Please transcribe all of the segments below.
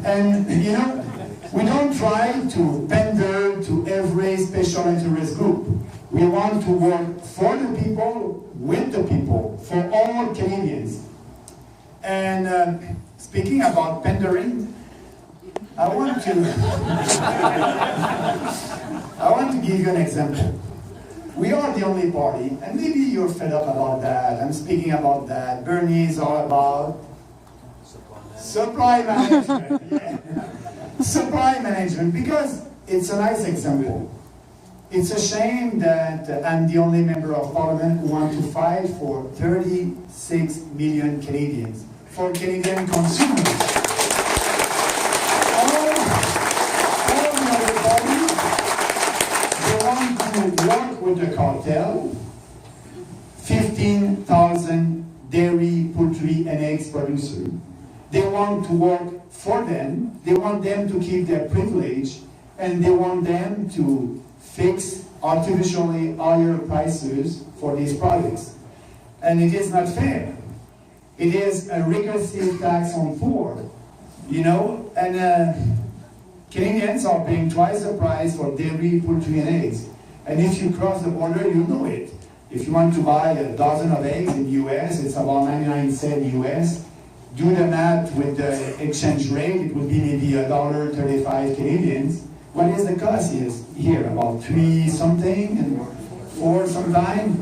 And you know, we don't try to pander to every special interest group. We want to work for the people, with the people, for all Canadians. And speaking about pandering, I want to give you an example. We are the only party, and maybe you're fed up about that. I'm speaking about that. Bernie is all about supply management. Yeah. Supply management, because it's a nice example. It's a shame that I'm the only member of parliament who want to fight for 36 million Canadians, for Canadian consumers. All the other parties, they want to work with the cartel, 15,000 dairy, poultry, and eggs producers. They want to work for them, they want them to keep their privilege, and they want them to fix artificially higher prices for these products. And it is not fair. It is a regressive tax on poor, you know, and Canadians are paying twice the price for dairy, poultry, and eggs. And if you cross the border, you know it. If you want to buy a dozen of eggs in the US, it's about 99 cents US. Do the math with the exchange rate, it would be maybe $1.35 Canadians. What is the cost here? About 3 something and 4 sometime.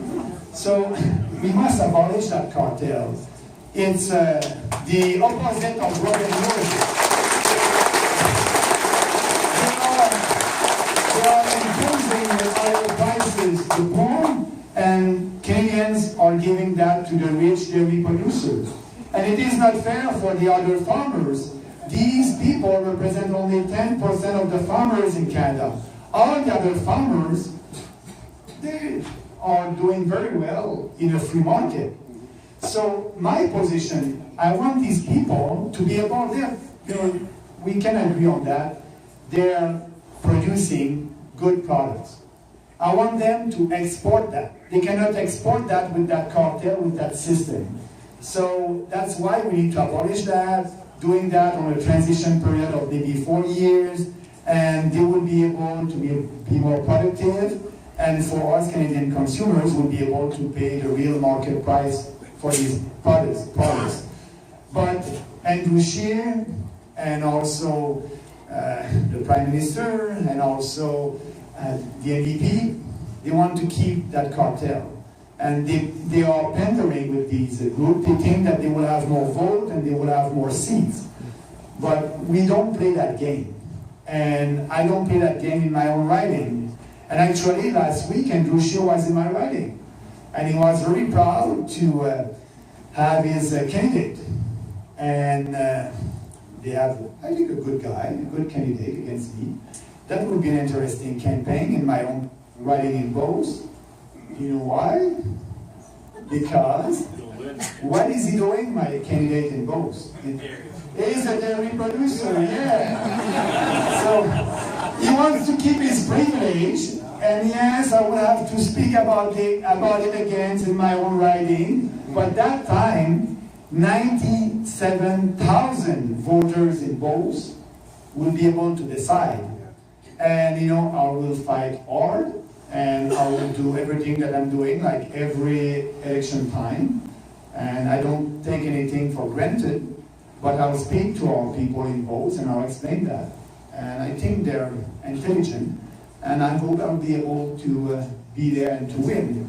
So we must abolish that cartel. It's the opposite of Robin Hood. They are imposing higher prices to poor, and Canadians are giving that to the rich dairy producers. And it is not fair for the other farmers. These people represent only 10% of the farmers in Canada. All the other farmers, they are doing very well in a free market. So my position, I want these people to be able, we can agree on that, they're producing good products. I want them to export that. They cannot export that with that cartel, with that system. So that's why we need to abolish that, doing that on a transition period of maybe 4 years, and they will be able to be more productive, and for us Canadian consumers will be able to pay the real market price for these products. But Andrew Scheer and also the Prime Minister and also the NDP, they want to keep that cartel. And they are pandering with these groups. They think that they will have more vote and they will have more seats. But we don't play that game. And I don't play that game in my own riding. And actually, last week, Andrew Scheer was in my riding. And he was very proud to have his candidate. And they have, I think, a good guy, a good candidate against me. That would be an interesting campaign in my own riding in Beauce. You know why? Because what is he doing, my candidate in Beauce? He's a dairy producer, yeah. So he wants to keep his privilege, and yes, I will have to speak about it again in my own riding. But that time, 97,000 voters in Beauce will be able to decide. And you know, I will fight hard. And I will do everything that I'm doing, like every election time. And I don't take anything for granted, but I'll speak to our people in Beauce and I'll explain that. And I think they're intelligent, and I hope I'll be able to be there and to win.